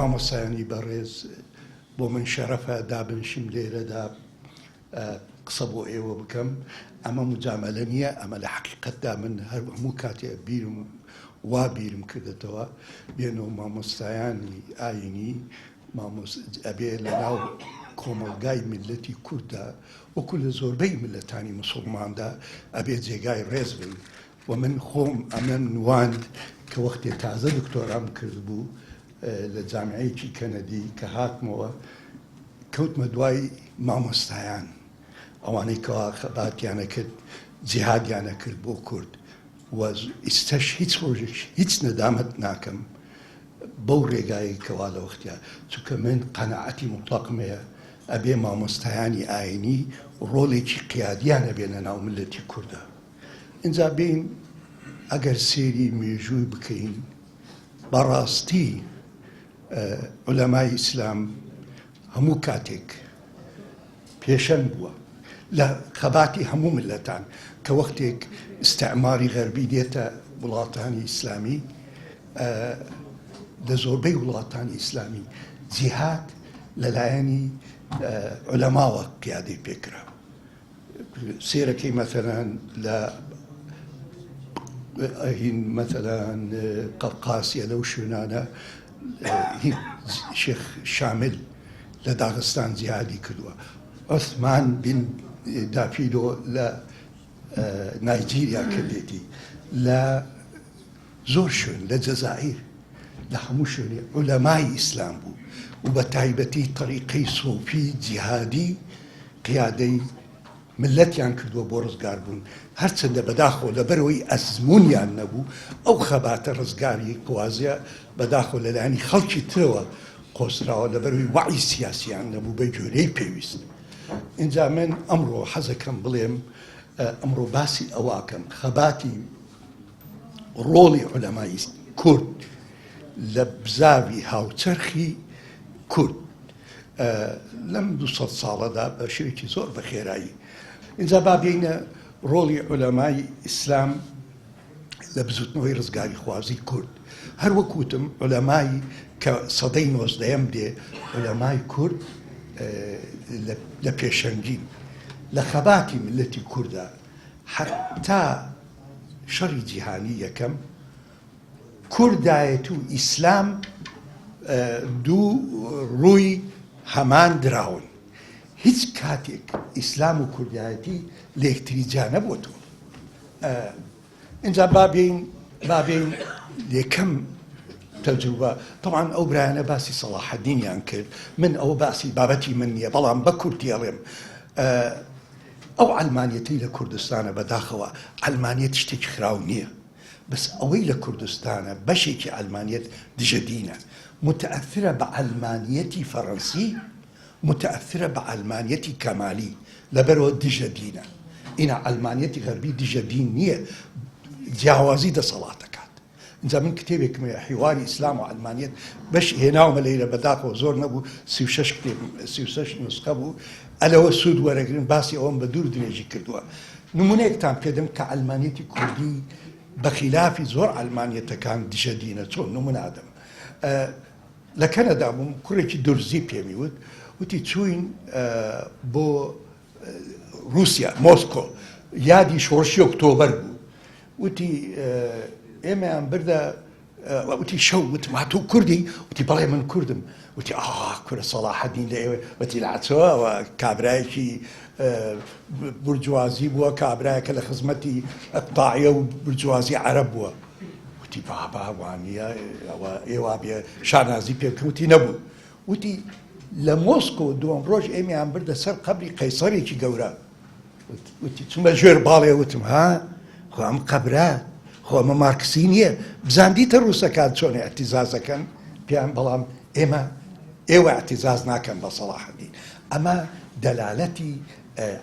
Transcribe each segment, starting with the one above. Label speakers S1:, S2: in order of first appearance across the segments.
S1: مامۆستایانی بەڕێز بۆ من شەرەفە دابنشم لێرەدا قسە بۆ ئێوە بکەم. ئەمە مجاملە نییە، ئەمە لە حەقیقەتدا من هەموو کاتێ بیرم کردێتەوە بێنەوە مامۆستایانی ئاینی ئەبێ لەناو کۆمەڵگای میلەتی کورددا وەکو لە زۆربەی میلەتانی موسڵماندا ئەبێ جێگای ڕێز بن. و من خۆم ئەمە نواند کە وەختێ تازە دکتۆرام کرد بوو لە جامعەیەکی کەنەدی کە هاتمەوە کەوتمە دوای مامۆستایان ئەوانەی کەوا خەباتیانە کرد جیهادیانە کرد بۆ کورد و ئیستەش هیچ ڕۆژێک هیچ نەدامەت ناکەم بەو ڕێگایی کەوا لە وەختیا، چونکە من قەناعەتی مطلقمەیە ئەبێ مامۆستایانی ئاینی ڕۆڵێکی قیادیانە بێنە ناو ملەتی کووردە. اینجا بین ئەگەر سێری مێژووی بکەین بەڕاستی عولەمای ئیسلام هەموو کاتێک پێشەن بووە لە خەباتی هەموو ملەتان کە وەختێک ئستعماری غەربی دێتە وڵاتانی ئیسلامی، لە زۆربەی وڵاتانی ئیسلامی جیهاد لەلایەنی عولەماوە قیادەی پێکرا. سێرەکەی مەثەلەن لە مەثەلەن قەفقاسیە لەو شوێنانە شێخ شامل لە داغستان جیهادی کردووە، عوسمان بن دافیدۆ لە نایجیریا کردێتی، لە زۆر شوێن لە جەزائیر لە هەموو شوێنێ عولەمای ئیسلام بوو و بە تایبەتی طریقەی سۆفی جیهادی قیادەی ملەتیان کردووە بۆ ڕزگار بوون. هەرچەندە بەداخۆ لەبەرەوەی ئەزمونیان نەبوو ئەو خەباتە ڕزگاری قوازیە بەداخۆ لەلایەنی خەڵکی ترەوە قۆزراوە لەبەرەوەی وەعی سیاسیان نەبوو بە جۆرەی پێویست. اینجا من ئەمڕۆ حەزەکەم بڵێم ئەمڕۆ باسی ئەواکەم خەباتی ڕۆڵی عولەمای کورد لە بزاوی هاوچەرخی کورد لەم 200 ساڵەدا بە شێوەیەکی زۆر بە خێرایی. اینجا با بینە ڕۆڵی عولەمای ئیسلام لە بزوتنەوەی ڕزگاری خوازی کورد. هەر وەکوتم عولەمای کە سەدەی 19ەم دێ عولەمای کورد لە پێشەنگین لە خەباتی ملەتی کووردا حتا شەڕی جیهانی یەکەم کوردایەت و ئیسلام دوو ڕووی هەمان دراون. هیچ کاتێک ئیسلام و کوردایەتی لە یەکتری جا نەبووەتەوە. اینجا بابین یەکەم تەجروبە طبعا ئەو برایانە باسی سەلاحەدینیان کرد، من ئەوە باسی بابەتی من نییە، بەڵام بە کورتی ئەڵێم ئەو ئەلمانیەتی لە کوردستانە بەداخەوە ئەلمانیەت شتێکی خراو نییە، بەس ئەوەی لە کوردستانە بەشێکی ئەلمانیەت دژە دینە، متأثرە بە ئەلمانیەتی فەڕەنسی، متأثرە بە ئەلمانیەتی کەمالی لەبەرەوە دژە دینە. ئینە ئەلمانیەتی غەربی دژە دین نییە، جیاوازی دەسەڵاتەکات. اینجا من کتێبێکمەیە حیواری ئیسلام و ئەلمانیەت بەش هێناومە لەیرە بەداخەوە زۆر نەبوو 36 نسخە بوو، ئەلەوە سوود وەرەگرن باسی ئەوەم بە دوور درێژی کردووە. نمونەیەکتان پێدەم کە ئەلمانیەتی کوردی بەخلافی زۆر ئەلمانیەتەکان دژە دینە. چۆن نمونادەم لە کەنەدا بووم، کوڕێکی دورزی پێمی وتی چوین بۆ رووسیا مۆسکۆ، یادی شۆڕشی ئۆکتۆبەر بوو، وتی ئێمەیان بردە وتی شەو وتم هاتوو کوردی؟ وتی بەڵێ من کوردم. وتی کورە سەلاحەدین لە ئێوە؟ وتی لەعچەوە کابرایەکی بورجوازی بووە، کابرایەکە لە خزمەتی ئەقتاعیە و بورجوازی عەرەب بووە. وتی بابا وانە ئێوە بێ شانازی پێ بکەم؟ وتی نەبوو. وتی لە مۆسکۆ دووەم ڕۆژ ئێمەیان بردە سەر قەبری قەیسەرێکی گەورە. وتی چوومە ژێر باڵێ، وتم خۆ ئەم قەبرە خۆ ئەمە مارکسی نییە، بزاندیتە ڕووسەکان چۆن ئەتیزازەکەن پێیان، بەڵام ئێوە ئەتیزاز ناکەن بە سەلاحەدین. ئەمە دەلالەتی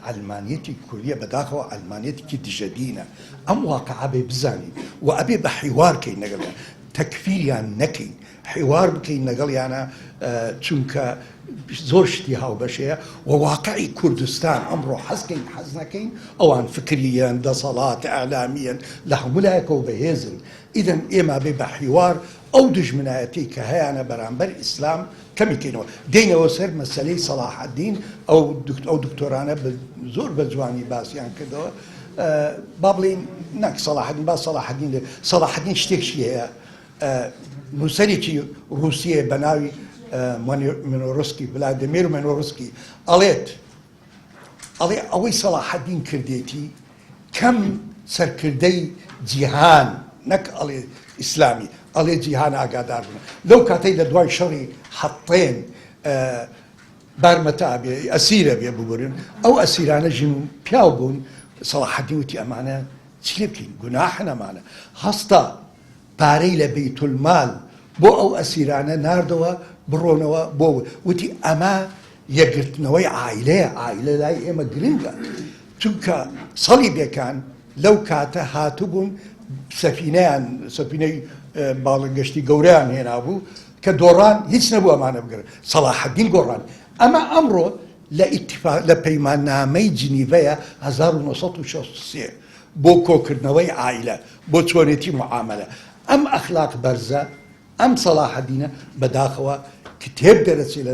S1: ئەلمانیەتی کوردیە، بەداخەوە ئەلمانیەتێکی دژە دینە. ئەم واقعە بێ بزانین و ئەبێ بە حیوار کەین لەگەڵیان، تەکفیریان نەکەین، حیوار بکەین لەگەڵیانە، چونکە زۆر شتی هاوبەشەیە و واقعی کوردستان ئەمڕۆ حەزکەین حەز نەکەین ئەوان فکریان دەسەڵات ئەعلامیان لە هەموو لایەکەوە بەهێزن. ئیدەن ئێمە بێ بە حیوار ئەو دژمنایەتی کە هەیەە بەرامبەر ئیسلام کەمیکەینەوە دێنەوە سەر مەسەلەی سەلاح الدین ئەو دکتۆرانە زۆر بە جوانی باسییان کردەوە با بڵێن نەک سەلاح الدین با سەلاح الدین سەلاح الدین شتێکی هەیە نووسەرێکی رووسیە بە ناوی منۆڕسکی ڤلادیمیر منۆڕسکی ئەڵێ ئەوەی سەلاح الدین کردێتی کەم سەرکردەی جیهان نەک ئەڵێ ئیسلامی ئەڵێ جیهان ئاگادار بوون لەو کاتەی لە دوای شەڕی حەطێن بارمەتا بێ ئەسیرە بێ ببورن ئەو ئەسیرانە ژن و پیاو بوون سەلاح الدین وتی ئەمانە چی لێ بکەین گوناحن ئەمانە هەستا پارەی لە بەیتولمال بۆ ئەو ئەسیرانە ناردەوە بڕۆنەوە بۆ وتی ئەمە یەکگرتنەوەی عایلەیە عایلە لای ئێمە گرنگە چونکە سەڵی بێکان لەو کاتە هاتوبوون سەفینەی باڵگەشتی گەورەیان هێنابوو کە دۆڕان هیچ نەبوو ئەمانە بگرن سەلاح الدین گۆڕان ئەمە ئەمڕۆ لە پەیماننامەی جنیڤەیە 1963 بۆ کۆکردنەوەی عایلە بۆ چۆنێتی معاملە ئەم ئەخلاق بەرزە ئەم سەلاح الدینە بەداخەوە کتێب دەرەچێت لە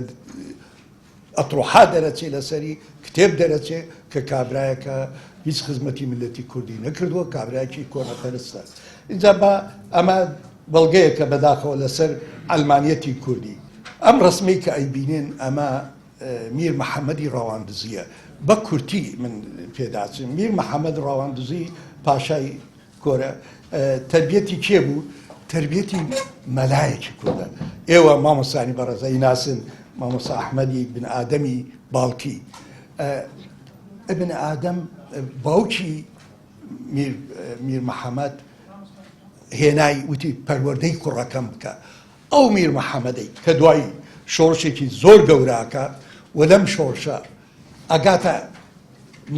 S1: ئەطروحا دەرەچێت لەسەری کتێب دەرەچێت کە کابرایەکە هیچ خزمەتی ملەتی کوردی نەکردووە کابراایکی کۆنەپەرستە اینجا بە ئەمە بەڵگەیەکە بەداخەوە لەسەر ئەلمانیەتی کوردی ئەم ڕسمەی کە ئەیبینێن ئەمە میر محەممەدی ڕەواندزیە بە کورتی من پێداچم میر محەممەد ڕەواندزی پاشای کۆرە تربیەتی کێ بوو تربیەتی مەلایەکی کوردە ئێوە مامۆستانی بەڕێزایی ناسن مامۆستا ئەحمەدی بن ئادەمی باڵکی ابن ئادەم باوکی میر محەممەد هێنای وتی پەروەردەی کوڕەکەم بکە ئەو میر محەممەدەی کە دوایی شۆڕشێکی زۆر گەوراکە و لەم شۆڕشە ئەگاتە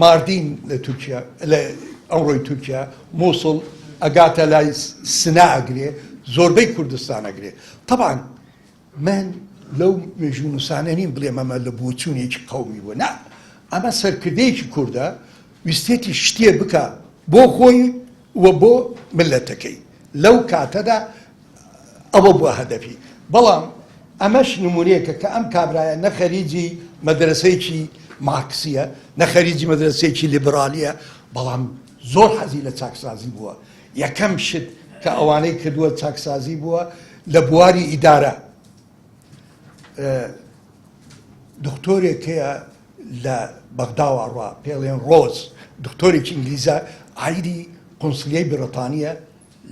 S1: ماردین لە تورکیا لە ئەمڕۆی تورکیا مووسڵ ئەگاتە لای سنا ئەگرێ زۆربەی کوردستان ئەگرێ طبعاً من لەو مێژوونووسانە نیم بڵێم ئەمە لە بۆچوونێکی قەومی بووە نا ئەمە سەرکردەیەکی کووردە ویستێتی شتێ بکە بۆ خۆی وە بۆ ملەتەکەی لەو کاتەدا ئەوە بووە هەدەفی بەڵام ئەمەش نمونەیەکە کە ئەم کابرایە نەخەریجی مەدرسەیەکی مارکسیە نەخەریجی مەدرسەیەکی لیبرالیە بەڵام زۆر حەزی لە چاکسازی بووە یەکەم شت کە ئەوانەی کردووە چاکسازی بووە لە بواری ئیدارە دکتۆرێک هەیە لە بەغداوە ڕوا پێڵێن ڕۆز دکتۆرێکی ئینگلیزە عایدی قونسڵیەی بریتانیە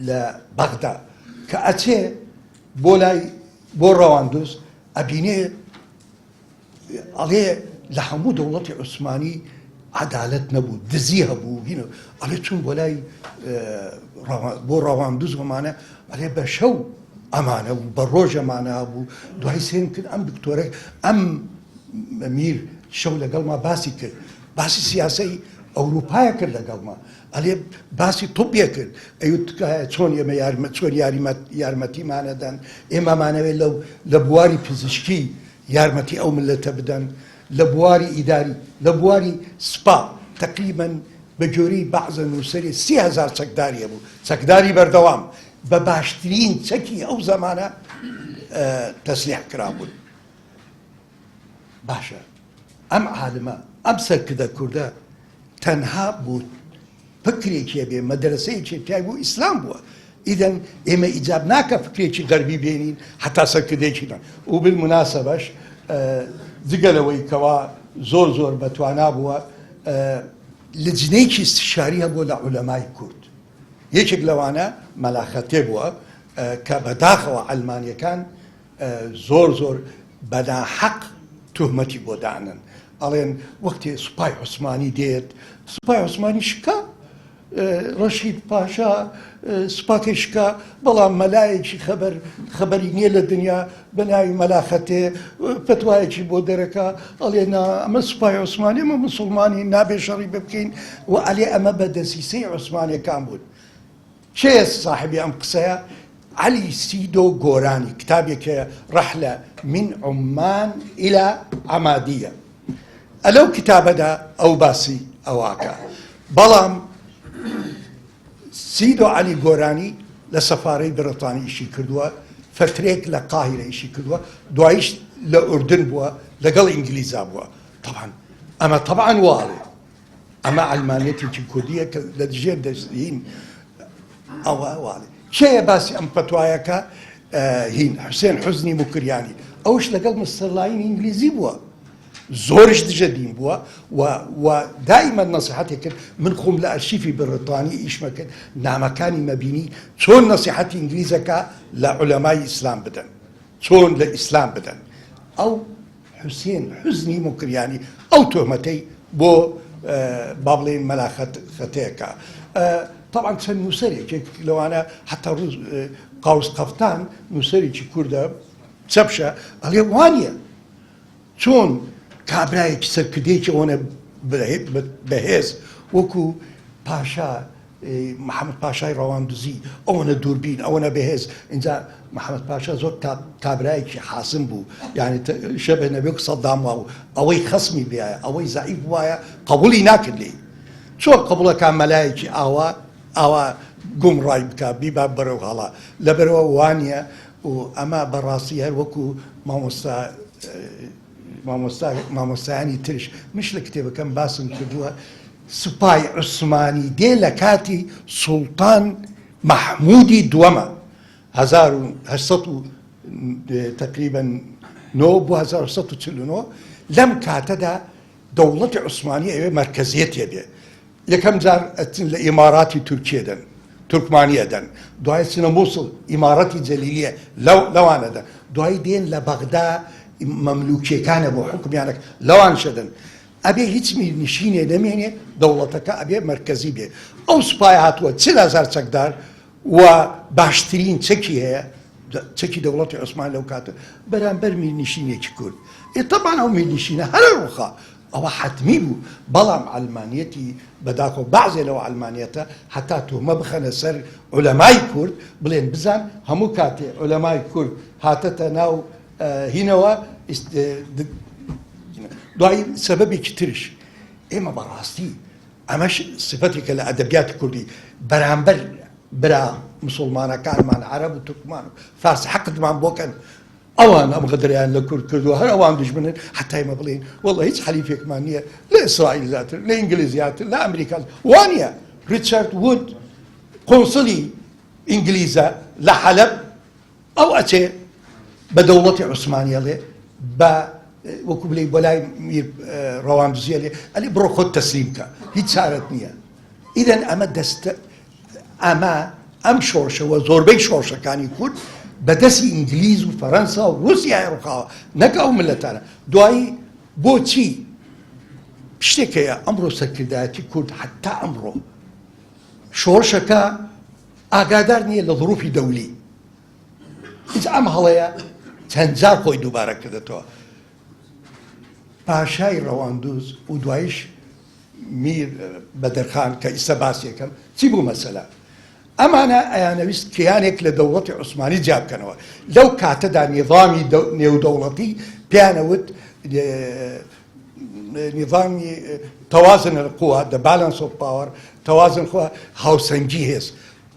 S1: لە بەغدا کە ئەچێ بۆ ڕەواندوز ئەبینێ ئەڵێ لە هەموو دەوڵەتی عوسمانی عەدالەت نەبوو دزی هەبوو ئەڵێ چون بۆ لای بۆ ڕەواندوز ومانە ئەڵێ بە شەو ئەمانە بوو بە ڕۆژ ئەمانە بوو دوای سێن کرد ئەم دکتۆرە ئەم میر شەو لەگەڵما باسی کرد باسی سیاسەی ئەوروپایە کرد لەگەڵما ئەلێ باسی تۆپیە کرد ئەوت چۆن ئێمە چۆن یارمەتیمانەدەن ئێمەمانەوێت لە بواری پزیشکی یارمەتی ئەو ملەتە بدەن لە بواری ئیداری لە بواری سپا تقریبەن بە جۆرەی بەعزە نووسەری 30,000 چەکداریە بوو چەکداری بەردەوام بە باشترین چەکی ئەو زەمانە تەسلیح کرابوون باشە ئەم عالمە ئەم سەرکردە کووردە تەنها بوو فکرێکی بێ مەدرسەیەکی پیاوی بوو ئیسلام بووە ئیدەن ئێمە ئیجاب ناکە فکرێکی غەربی بێنین حتا سەرکردێکی و بالموناسەبەش جگەلەوەی کەوا زۆر بەتوانا بووە لجنەیەکی استشاری هەبووە لە عولەمای کورد یەکێک لەوانە مەلاخەتێ بووە کە بەداخەوە ئەلمانیەکان زۆر بەناحەق تهمەتی بۆ دانن ئەڵێن وەختی سوپای عوسمانی دێت سوپای عوسمانی شکا ڕەشید پاشا سوپاکەی شکا بەڵام مەلایەکی خەبەری نییە لە دنیا بەناوی مەلاخەتێ فتوایەکی بۆ دەرەکە ئەڵێ ئەمە سوپای عوسمانی ئەمە موسڵمانی نابێ شەڕی بکەین و ئەلێ ئەمە بە دەسیسەی عوسمانیەکان بوون چێ صاحبی ئەم قسەیە علی سیدۆ گۆرانی کتابێکە ڕەحلە من عمان إلى عمادیە ئەلەو کتابەدا ئەو باسی ئەواکە بەڵام سیدۆ علی گۆرانی لە سەفارەی بریتانی ئیشی کردووە فترێک لە قاهرە ئیشی کردووە دواییش لە ئوردن بووە لەگەڵ ئینگلیزا بووە طبعا ئەمە طبعا واڵێ ئەمە ئەلمانیەتێکی کوردیە کە لە دژێر دەستین ئەوە واڵێ کێیە باسی ئەم فتوایەکە هین حوسێن حوزنی موکریانی ئەوش لەگەڵ مستەرلاین ئینگلیزی بووە زۆرش دژە دین بووە و دائما نەسیحەتی کرد من خۆم لە ئەرشیفی بریتانی ئیشمە کرد نامەکانی مەبینی چۆن نەسیحەتی ئینگلیزەکە لە عولەمای ئیسلام بدەن چۆن لە ئیسلام بدەن ئەو حوسێن حوزنی موکریانی ئەو تۆهمەتەی بۆ با بڵێن مەلاخەتەیەکە طبعا چەند نووسەرێک لەوانە حتا ڕوز قاوس قەفتان نووسەرێکی کووردە چەپشە ئەڵێ وانە چۆن کابرایەکی سەرکردەیەکی ئەوەنە بەهێز وەکو پاشا محەممەد پاشای ڕەواندوزی ئەوەنە دووربین ئەوەنە بەهێز اینجا محەممەد پاشا زۆر کابرایەکی حاسم بوو یعنی شەبه نەبێ سەدام وابوو ئەوەی خەسمی بایە ئەوەی زعیف وایە قبولی ناکرد لێ چۆن قبولەکە مەلایەکی ئاوا گومڕای بکە بیبا بەرەو هەڵا لەبەرەوە وانە و ئەمە بەڕاستی هەر وەکو مامۆستایانی ترش مش لە کتێبەکەم باسم کردووە سوپای عوسمانی دێ لە کاتی سوڵتان مەحموودی دووەمە 1800 تقریبا 9 بۆ 1949 لەم کاتەدا دەوڵەتی عوسمانی ئەوێ مەرکەزیەتێ بێ یەکەم جار لە ئیماراتی تورکیە دەن تورکمانیە دەن دوای چنە مووسڵ ئیماراتی جەلیلیە لەوانەدەن دوای دێن لە بەغدا مەملوکیەکانە بۆ حکمیانێک لەوان شەدەن ئەبێ هیچ میرنشینێ نەمێنێ دەوڵەتەکە ئەبێ مەرکەزی بێ ئەو سوپای هاتووە 40,000 چەکدار و باشترین چەکی هەیە چەکی دەوڵەتی عوسمان لەو کاتە بەرامبەر میرنشینێکی کورد طبعا ئەو میرنشینە هەر ڕوخا ئەوە حتمی بوو بەڵام ئەلمانیەتی بەداخۆ بەعزێ لەوە ئەلمانیەتە هەتا تۆمە بخەنە سەر عولەمای کورد بڵێن بزان هەموو کاتێ عولەمای کورد هاتەتە ناو هینەوە دوای سەبەبێکی ترش ئێمە بەڕاستی ئەمەش سفەتێکە لە ئەدەبیاتی کوردی بەرامبەر برا مسلمانەکانمان عەرەب و تورکمان و فارس حەقتمان بۆکەن ئەوان ئەم غەدریان لە کورد کردووە هەر ئەوان دژمنن حتا ئێمە بڵێن وەڵڵی هیچ حەلیفێکمان نییە لە ئیسرائیل زیاتر لە ئینگلیز زیاتر لە ئەمریکا وانە ریچارد وود قۆنسڵی ئینگلیزە لە حەلەب ئەو ئەچێ بە دەوڵەتی عوسمانیە بە وەکو بڵێ بۆ لای میر ڕەواندوزیە لێ ئەلێ بڕۆ خۆت تەسلیم کە هیچ چارەت نییە ئیدەن ئەمە دەستە ئەم شۆڕشەوە زۆربەی شۆڕشەکانی کورد بەدەستی ئینگلیز و فەرەنسا و رووسیای ڕووخاوە نەک ئەو ملەتانە دوایی بۆچی شتێکەیە ئەمڕۆ سەرکردایەتی کورد حتا ئەمڕۆ شۆڕشەکە ئاگادار نییە لە ظروفی دەولی هیچ ئەم هەڵەیە چەند جار خۆی دووبارە کردێتەوە پاشای ڕەواندوز و دوایش میر بەدەرخان کە ئیستا باسیەکەم چی بوو مەسەلە ئەمانە ئەیانەویست کیانێک لە دەوڵەتی عوسمانی جیا بکەنەوە لەو کاتەدا نێظامی نێودەوڵەتی پیانەوت نظامی توازن القوى the balance of power توازن خوا هاوسەنگی هێز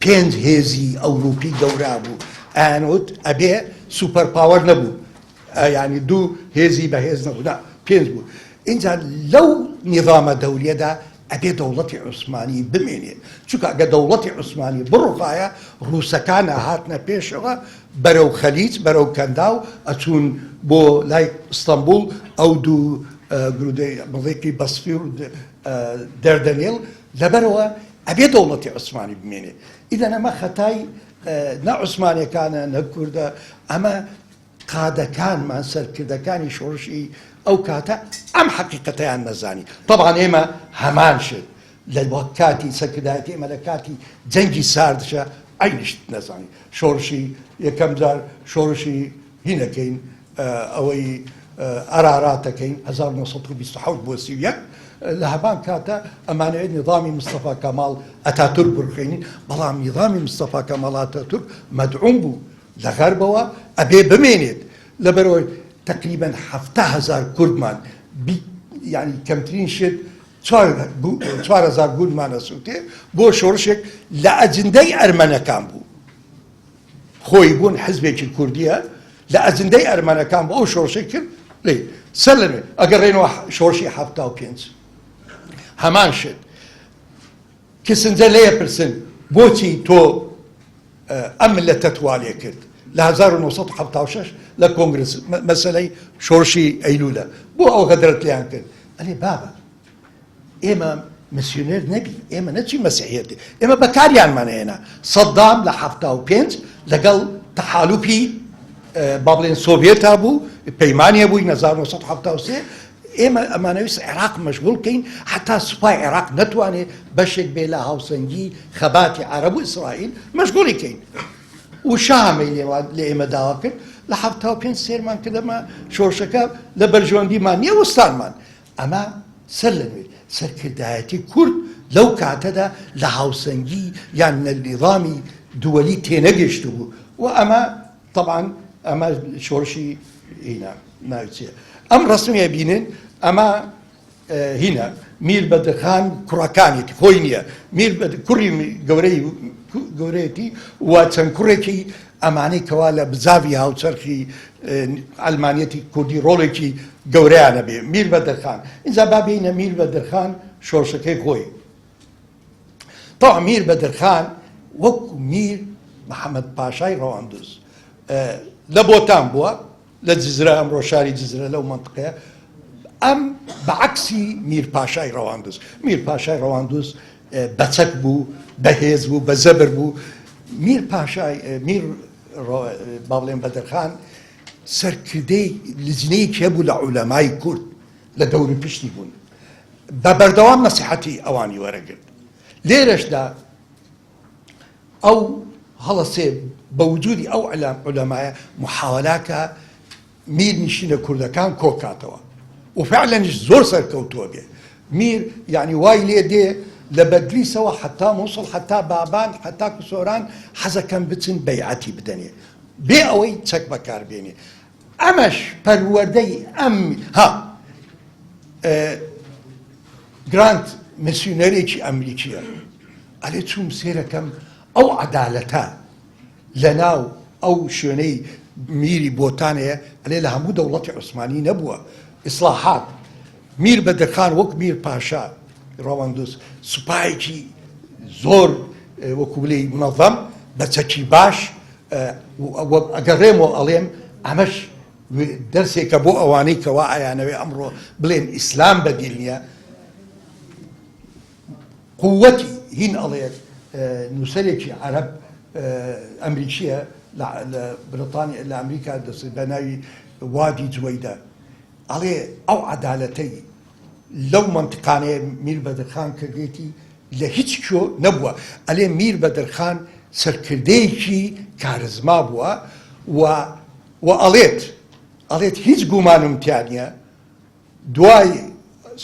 S1: پێنج هێزی ئەوروپی گەورە بوو ئەیانوت ئەبێ سوپەر پاوەر نەبوو یعنی دوو هێزی بەهێز نەبوو پێنج بوو اینجا لەو نظامە دەوریەدا ئەبێ دەوڵەتی عوسمانی بمێنێ چونکە ئەگە دەوڵەتی عوسمانی بڕوخایە ڕووسەکانە هاتنە پێشەوە بەرەو خەلیج بەرەو کەنداو ئەچوون بۆ لای ئستەمبول ئەو دوو بڵێکی بەسفی و دەردەنێڵ لەبەرەوە ئەبێ دەوڵەتی عوسمانی بمێنێ ئیدەن ئەمە خەتای نە عوسمانیەکانە نە کووردە ئەمە قادەکانمان سەرکردەکانی شۆڕشی ئەو کاتە ئەم حەقیقەتەیان نەزانی طبعا ئێمە هەمان شت لە کاتی سەرکردایەتی ئێمە لە کاتی جەنگی ساردشە ئەینشت نەزانی شۆڕشی یەکەم جار شۆڕشی هینەکەین ئەوەی ئەراراتەکەین 1927 بۆ 31 لە هەمان کاتە ئەمانەوێت نظامی مستەفا کەماڵ ئەتاتورک بڕخێنین بەڵام نظامی مستەفا کەماڵ ئەتاتورک مەدعوم بوو لە غەربەوە ئەبێ بمێنێت لەبەرەوەی تقریبا 7,000 کوردمان یعنی کەمترین شت 4,000 کوردمانە سووتێ بۆ شۆڕشێک لە ئەجندەی ئەرمەنەکان بوو خۆی بوون حزبێکی کوردیە لە ئەجندەی ئەرمەنەکان بۆ ئەو شۆڕشەی کرد لێ سەلمێ ئەگەڕێنەوە شۆڕشی 75 هەمان شت کسنجەر لێ پرسن بۆچی تۆ ئەم ملەتە توالێ کرد لە 1976 لە کۆنگرس مەسەلەی شۆڕشی ئەیلولە بۆ ئەو غەدرت لیان کرد ئەلێ بابە ئێمە مسیونێر نەبی ئێمە نەچی مەسیحیەتی ئێمە بەکاریانمانهێنا سەدام لە 75 لەگەڵ تەحالوپی با بڵێن سۆڤێتا بوو پەیمانیە بووی 1973 ئێمە ئەمانەویست عێراق مەشغوڵ بکەین حتا سوپای عێراق نەتوانێت بەشێک بێ لە هاوسەنگی خەباتی عەرەب و ئیسرائیل مەشغوڵی کەین و شامەی لە ئێمە داوا کرد لە 75 سێرمان کردەمە شۆڕشەکە لە بەرژەوەندیمان نییە وەستانمان ئەمە سەر لەنوێ سەرکردایەتی کورد لەو کاتەدا لە هاوسەنگی یان نظامی دووەلی تێنەگەشت بوو و ئەمە طبعا ئەمە شۆڕشی هینە ناوچێ ئەم ڕسمیە بینن ئەمە هینە میر بەدرخان کوڕەکانێتی خۆی نییە میر کوڕی گەورەیەتی و چەند کوڕێکی ئەمانەی کەوا لە بزاوی هاوچەرخی ئەلمانیەتی کوردی ڕۆڵێکی گەورەیانە بێ میر بەدرخان ئینجا با بینە میر بەدرخان شۆڕشەکەی خۆی تا میر بەدرخان وەکو میر محەممەد پاشای ڕەواندوز لە بۆتان بووە لە جزرە ئەمڕۆ شاری جزرە لەو منطقەیە ئەم بەعکسی میر پاشای ڕەواندوز میر پاشای ڕەواندوز بەچەک بوو بەهێز بوو بە زەبر بوو میر پاشای میر با بڵێن بەدرخان سەرکردەی لجنەیەکی هەبوو لە عولەمای کورد لە دەوری پشتی بوون بە بەردەوام نەسیحەتی ئەوانی وەرەگرت لێرەشدا ئەو هەڵەسێ بە وجودی ئەو عولەمایە محاوەلاکە میر نیشینە کوردەکان کۆکاتەوە و فعلەنیش زۆر سەرکەوتووە بێ میر یعنی وای لێ دێ لە بەدریسەوە حتا مووسڵ حتا بابان حتا کوسۆران حەزەکەم بچن بەیعەتی بدەنێ بێ ئەوەی چەک بەکاربێنێ ئەمەش پەروەردەی ئەم ها گرانت مسیونەرێکی ئەمریکیە ئەلێ چوم سێرەکەم ئەو عەدالەتە لەناو ئەو شوێنەی میری بۆتانەیە ئەلێ لە هەموو دەوڵەتی عوسمانی نەبووە ئیسلاحات میر بەدرخان وەک میر پاشا ڕەواندوز سوپایەکی زۆر وەکو بڵێ منەظەم بە چەکی باش ئەگەڕێمەوە ئەڵێم ئەمەش دەرسێکە بۆ ئەوانەی کەوا ئایانەوێ ئەمڕۆ بڵێن ئیسلام بەدیل نییە قووەتی هین ئەڵێت نووسەرێکی عەرەب ئەمریکیە لە بریتانیا لە ئەمریکا دەست بە ناوی وادی جوەیدە ئەڵێ ئەو عەدالەتەی لەو منطقانەیە میر بەدرخان کردێتی لە هیچ کۆ نەبووە ئەلێ میر بەدرخان سەرکردەیەکی کارزما بووە و ئەڵێت هیچ گومانم تیانە دوای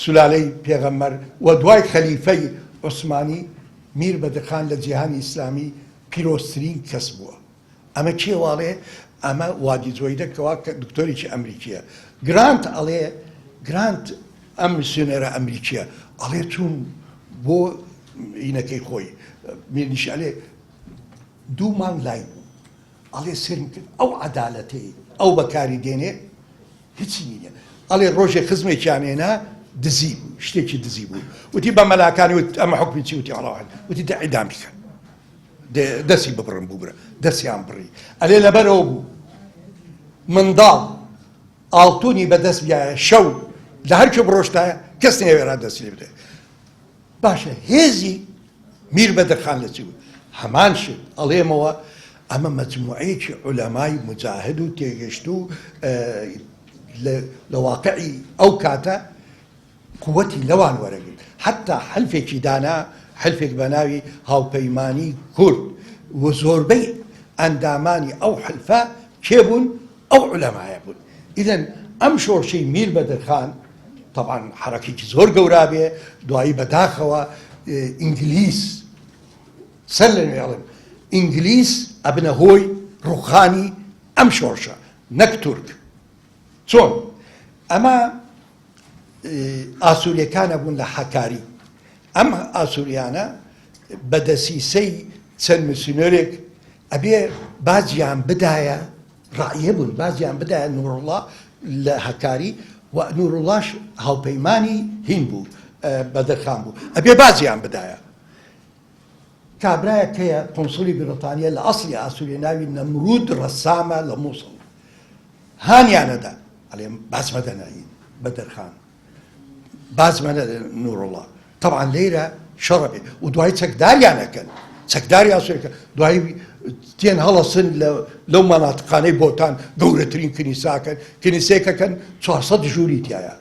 S1: سولالەی پێغەمبەر و دوای خەلیفەی عوسمانی میر بەدرخان لە جیهانی ئیسلامی پیرۆزترین کەس بووە ئەمە کێواڵێ ئەمە وادی جوەیدە کەوا دکتۆرێکی ئەمریکیە گرانت ئەڵێ گرانت ئەم مسیونەرە ئەمریکیە ئەڵێ چوون بۆ ئینەکەی خۆی میرنیش ئەلێ دوو مانگ لای بوو ئەڵێ سرم کرد ئەو عەدالەتەی ئەو بەکاری دێنێ هیچی نییە ئەڵێ ڕۆژێ خزمێکیان هێنا دزی بوو شتێکی دزی بوو وتی بە مەلاکانی وت ئەمە حوکمی چی وتی ئەڵاوان وتی دە ئیدام بکەن دەستی ببڕن بووبرە دەستیان بڕی ئەلێ لەبەرەوە بوو منداڵ ئاڵتونی بەدەست بیایە شەو لە هەرکێ بڕۆشتایە کەس نەیەوێرا دەستی لێ بدەێت باشە هێزی میر بەدرخان لە چی بوو هەمان شت ئەڵێمەوە ئەمە مەجموعەیەکی عولەمای مجاهد و تێگەشت و لە واقعی ئەو کاتە قووەتی لەوان وەرەگرت حتا حەلفێکی دانا حەلفێک بە ناوی هاوپەیمانی کورد و زۆربەی ئەندامانی ئەو حەلفە کێ بوون ئەو عولەمایە بوون ئیدەن ئەم شۆڕشەی میر بەدرخان طبعا حرەکێکی زۆر گەورا بێ دوایی بەداخەوە ئینگلیس سەر لە نوێڵم ئینگلیس ئەبنە هۆی ڕوخانی ئەم شۆڕشە نەک تورک چۆن ئەمە ئاسووریەکانە بوون لە حەکاری ئەم ئاسووریانە بە دەسیسەی چەند مسیونەرێک ئەبێ بازیان بدایە ڕائیە بوون، بازیان بدایە نوڕڵڵا لە هەکاری و نوڕڵڵاش هاوپەیمانی هین بوو بەدرخان بوو ئەبێ بازیان بدایە. کابرایە کەیە قۆنسولی بریتانیا لە ئەسڵی ئاسووری ناوی نەمرود ڕەسامە لە مووسڵ هانیانەدا ئەڵێم باسمەدە ناهین بەدرخان بازمەنە نوڕڵڵا طبعا لێرە شەڕە بێ و دوای چەکداریانەکەن چەکداری ئاسوورەکە دوایی تێن هەڵەسن لەو مەناتقانەی بۆتان گەورەترین کنیساکەن کنیسێکەکەن 400 ژووری تایە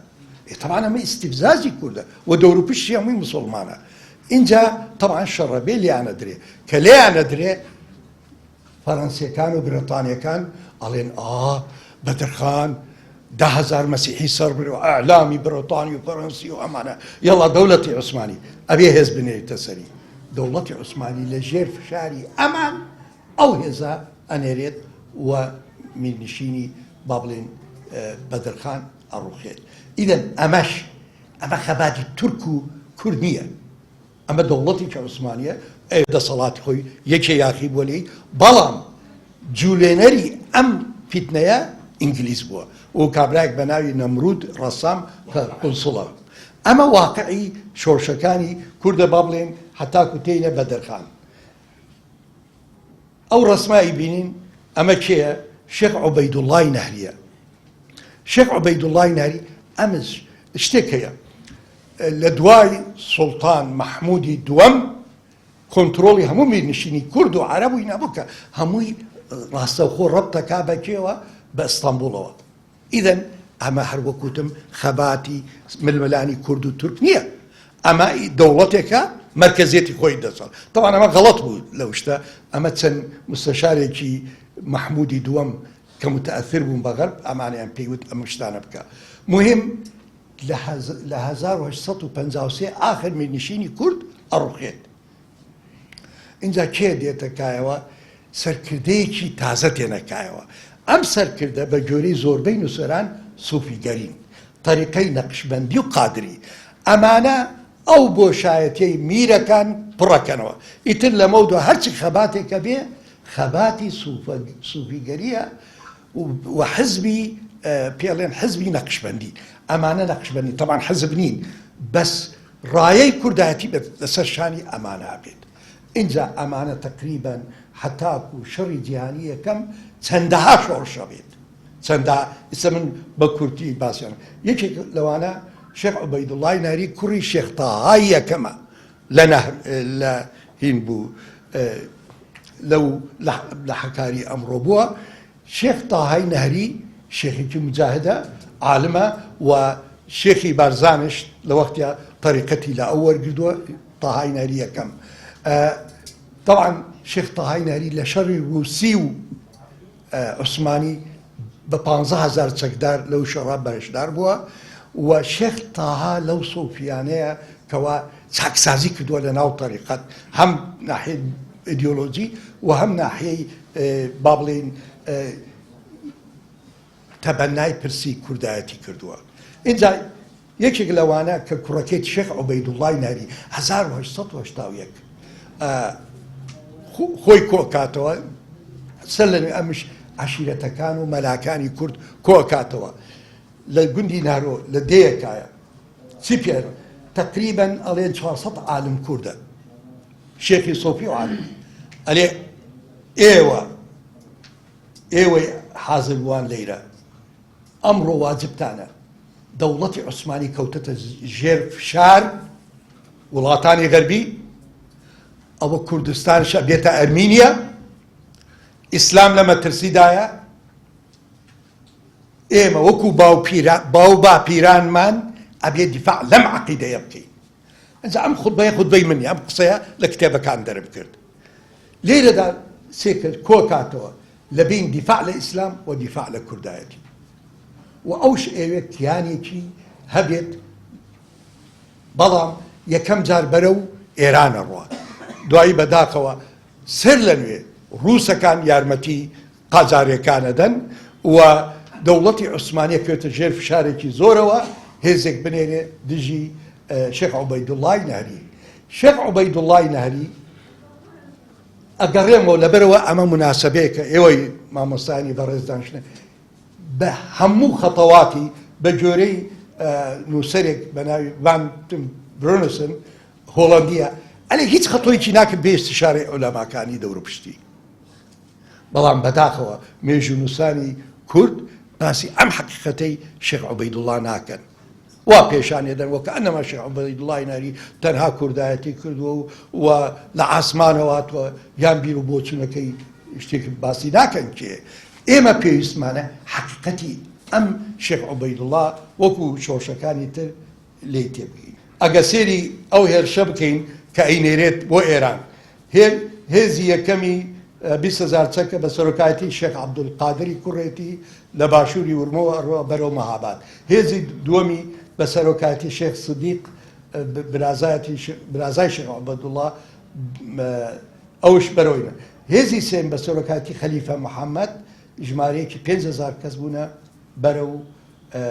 S1: طبعا ئەمە ئیستیفزازی کوردە و دەوروپشتی هەمووی موسڵمانە اینجا طبعا شەڕە بێ لیانە درێ کە لێیانە درێ فەڕەنسیەکان و بریتانیەکان ئەڵێن بەدرخان 10,000 مەسیحی سەر برێ و ئەعلامی بریتانی و فەڕەنسی و ئەمانە یەڵا دەوڵەتی عوسمانی ئەبێ هێز بنێتە سەری دەوڵەتی عوسمانی لە ژێر فشاری ئەمان ئەو هێزە ئەنێرێت و میرنشینی با بڵێن بەدرخان ئەڕوخێت ئیدەن ئەمە خەباتی تورک و کورد نییە ئەمە دەوڵەتی کە عوسمانیە دەسەڵاتی خۆی یەکێ یاخی بۆ لێی بەڵام جوولێنەری ئەم فیتنەیە ئینگلیز بووە و کابراایك بە ناوی نەمرود ڕەسام کە قونسڵە ئەمە واقعی شۆرشەکانی کووردە با بڵێن هەتاکو تێینە بەدرخان ئەو ڕسمایی بینین ئەمە کێیە شێخ عوبەیدوڵڵای نەهریە شێخ عوبەیدوڵڵای نەهری ئەمە شتێک هەیە لە دوای سوڵتان مەحموودی دووەم کۆنتڕۆڵی هەموو میرنشینی کورد و عەرەب و هینا بوو کە هەمووی ڕاستەوخۆ ڕەبتەکا بە کێوە بە ئەستەمبوڵەوە ئیدەن ئەمە هەروەکوتم خەباتی ململانی کورد و تورک نییە ئەمە دەوڵەتێکە مرکزیەتی خۆی دەسەڵ طبعا ئەمە غەڵەت بوو لەو شتە ئەمە چەند مستەشارێکی مەحموودی دووەم کە متەئەثر بوون بە غەرب ئەمانیان پێیوت ئەم شتانە بکە مهم لە 1853 ئاخر میرنشینی کورد ئەڕوخێت اینجا کێ دێتەکایەوە سەرکردەیەکی تازە تێنەکایەوە ئەم سەرکردە بە گوێرەی زۆربەی نووسەران سوفیگەرین طریقەی نەقشبەندی و قادری ئەمانە ئەو بۆشایەتەی میرەکان پڕەکەنەوە ئیتر لەمەودا هەرچی خەباتێکە بێ خەباتی سوفیگەریە و حزبی پێڵێن حزبی نەقشبەندی ئەمانە نەقشبەندی طبعا حزب نین بەس ڕایەی کوردایەتی لەسەر شانی ئەمانە بێت اینجا ئەمانە تقریبان حتاکو شەڕی جیهانی یەکەم چەندەها شۆڕشە بێت چەندە ئێستا من بە کورتی باسییان یەکێک لەوانە شێخ عوبەیدوڵڵای نەهری کوڕی شێخ تاهای یەکەمە لە هین بوو لە حەکاری ئەمڕۆ بووە شێخ تاهای نەهری شێخێکی مجاهدە عالمە و شێخی بارزانش لە وەختیا طریقەتی لە ئەو وەرگردووە تاهای نەهری یەکەم طبعا شێخ تاهای نەهری لە شەڕی رووسی و عوسمانی بە 15,000 چەکدار لەو شەڕا بەشدار بووە و شێخ تاها لەو سۆفیانەیە کەوا چاکسازی کردووە لە ناو طریقەت هەم ناحیەی ئیدیۆلۆجی و هەم ناحیەی با بڵێن تەبەنای پرسی کوردایەتی کردووە اینجا یەکێک لەوانە کە کوڕەکەی شێخ عوبەیدوڵڵای نەهری 1881 خۆی کۆکاتەوە سەر لەنوێ ئەمش عشیرەتەکان و مەلاکانی کورد کۆکاتەوە لە گوندی نارۆ لە دەیەکایە چی پێ تقریبان ئەڵێن 400 عالم کووردە شێخی سۆفی و عالم ئەلێ ئێوەی حازر بووان لەیرە ئەمڕۆ واجبتانە دەوڵەتی عوسمانی کەوتەتە ژێر فشار وڵاتانی غەربی ئەوە کوردستانشە بێتە ئەرمینیا ئیسلام لە مەترسیدایە ئێمە وەکو باو باپیرانمان ئەبێ دیفاع لەم عەقیدەیە بکەین ئەجا ئەم خوتبەیە خوتبەی منی ئەم قسەیە لە کتێبەکان دەرم کرد لێرەدا سێکرد کۆکاتەوە لە بین دیفاع لە ئیسلام و دیفاع لە کوردایەتی و ئەوش ئێوێت کیانێکی هەبێت بەڵام یەکەم جار بەرە و ئێرانە ڕوە دوایی بەداخەوە سەر لەنوێ ڕووسەکان یارمەتی قاجارێکانەدەن و دەوڵەتی عوسمانیە کەوتە ژێر فشارێکی زۆرەوە هێزێک بنێرێ دژی شێخ عوبەیدوڵڵای نەهری شێخ عوبەیدوڵڵای نەهری ئەگەڕێمەوە لەبەرەوە ئەمە مناسبەیەکە ئێوەی مامۆستانی بەڕێزدانشنە بە هەموو خەتەواتی بە جۆرەی نووسەرێک بە ناوی ڤان برۆنسن هۆڵەندیە ئەلێ هیچ خەتۆیکی ناکرد بێ استشارەی عولەماکانی دەورە پشتی بەڵام بەداخەوە مێژوو نووسانی کورد باسی ئەم حەقیقەتەی شێخ عوبەیدوڵڵا ناکەن وا پێشانێدەن وەکە ئەنەما شێخ عوبەیدوڵڵای ناری تەنها کوردایەتی کردووە و لە ئاسمانەوە هاتووە یان بیر و بۆچوونەکەی شتێکی باسی ناکەن کێ ئێمە پێویستمانە حەقیقەتی ئەم شێخ عوبەیدوڵڵا وەکو شۆشەکانی تر لێ تێبگەین ئەگە سێری ئەو هێرشە بکەین کە ئەینێرێت بۆ ئێران هێزی یەکەمی 20,000 چەکە بە سەرۆکایەتی شێخ عەبدولقادری کوڕێتی لە باشووری ورمەوە ئەڕۆ بەرەو مەهاباد هێزی دووەمی بە سەرۆکایەتی شێخ سدیق برازای شێخ عوبەیدوڵڵا ئەوش بەرەوەیە هێزی سێم بە سەرۆکایەتی خەلیفە محەممەد ژمارەیەکی 5,000 کەس بوونە بەرەو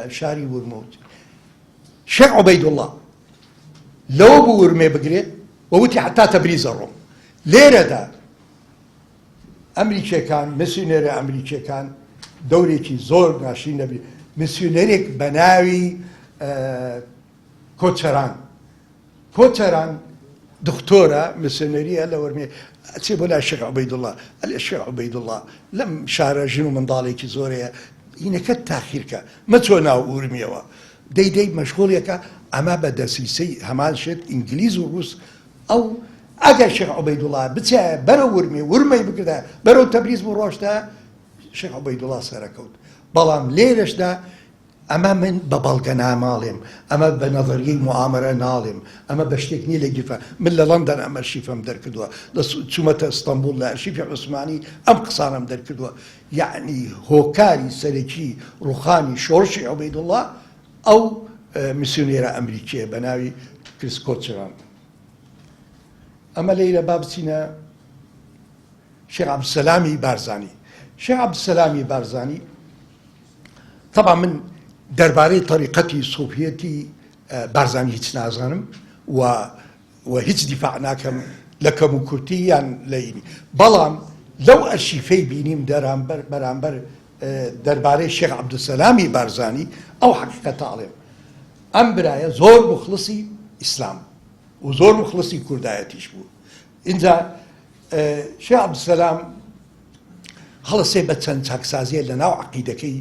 S1: شاری ورمۆت شێخ عوبەیدوڵڵا لەوە بوو ورمێ بگرێت وەوتی حتا تەبریزە ڕۆم لێرەدا ئەمریکیەکان مسیونێرە ئەمریکیەکان دەورێکی زۆر ناشرین نەبی مسیونەرێک بە ناوی کۆچەران دکتۆرە مسیونەریە لە وەرمێ ئەچێ بۆ لای شێخ عوبەیدوڵڵا ئەلێ شێخ عوبەیدوڵڵا لەم شارە ژن و منداڵێکی زۆرەیە هینەکەت تاخیرکە مەچۆ ناو ورمیەوە دەیدەی مەشغوڵیەکە ئەمە بە دەسیسەی هەمان شێت ئینگلیز و ڕووس ئەو ئەگەر شێخ عوبەیدوڵڵا بچێ بەرەو ورمەی بکردە بەرەو تەبریز بوو ڕۆشتە شێخ عوبەیدوڵڵا سەرەکەوت بەڵام لێرەشدا ئەمە من بە بەڵگە ناماڵێم ئەمە بە نەظەریەی موامەرە ناڵێم ئەمە بە شتێک نییە لە گیرفە من لە لەندەن ئەم ئەرشیفەم دەرکردووە لە چوومەتە ئەستەمبول لە ئەرشیفی عوسمانی ئەم قسانم دەرکردووە یعنی هۆکاری سەرەکی ڕوخانی شۆڕشی عوبەیدوڵڵا ئەو میسیونێرە ئەمریکیە بە ناوی کریس کۆچەران ئەمە لەیرە با بچینە شێخ عەبدولسەلامی بارزانی شێخ عەبدولسەلامی بارزانی طبعا من دەربارەی طریقەتی سۆفیەتی بارزانی هیچ نازانم و هیچ دیفاع ناکەم لە کەم و کورتی یان لەینی بەڵام لەو ئەرشیفەی بینیم بەرامبەر دەربارەی شێخ عەبدولسەلامی بارزانی ئەو حەقیقەتە ئەڵێم ئەم برایە زۆر مخلصی ئیسلام و زۆر مخلصی کوردایەتیش بوو اینجا شێخ عەبدولسەلام هەڵەسێ بە چەند چاکسازیە لە ناو عەقیدەکەی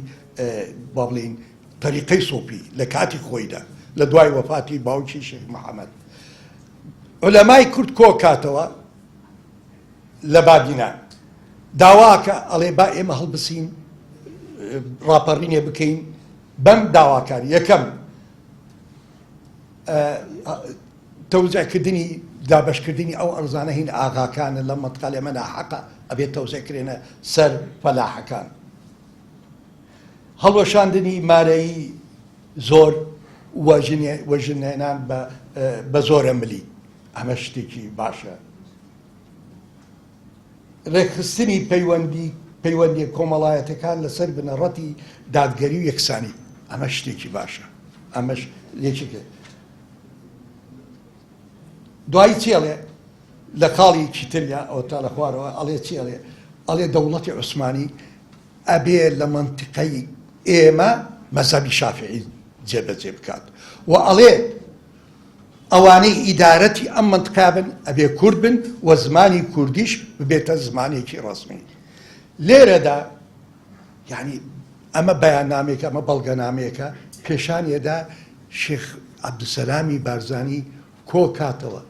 S1: با بڵێن طریقەی سۆفی لە کاتی خۆیدا لە دوای وەفاتی باوکی شێخ محەممەد عولەمای کورد کۆ کاتەوە لە بابینان داواکە ئەڵێ با ئێمە هەڵبسین ڕاپەڕینێ بکەین بەم داواکاری یەکەم تەوزیعکردنی دابەشکردنی ئەو ئەرزانە هین ئاغاکانە لە مەنتقە لێمە ناحەقە ئەبێت تەوزیعکرێنە سەر فەلاحەکان هەڵوەشاندنی مارەیی زۆر وەژنێنان بە زۆرە ملی ئەمە شتێکی باشە ڕێکخستنی پەیوەندی کۆمەڵایەتەکان لەسەر بنەڕەتی دادگەری و یەکسانی ئەمە شتێکی باشە ئەمەش لێکێکە دوایی چێڵێ لە خاڵێکی تریا ئەو تا لە خوارەوە ئەڵێ چێڵێ ئەڵێ دەوڵەتی عوسمانی ئەبێ لە منتیقەی ئێمە مەزهەبی شافعی جێبەجێ بکات و ئەڵێ ئەوانەی ئیدارەتی ئەم منتیقا بن ئەبێ کورد بن و زمانی کوردیش ببێتە زمانێکی ڕەسمی لێرەدا یعنی ئەمە بەیاننامێکە ئەمە بەڵگەنامەیەکە پێشانیەدا شێخ عەبدولسەلامی بارزانی کۆ کاتەوە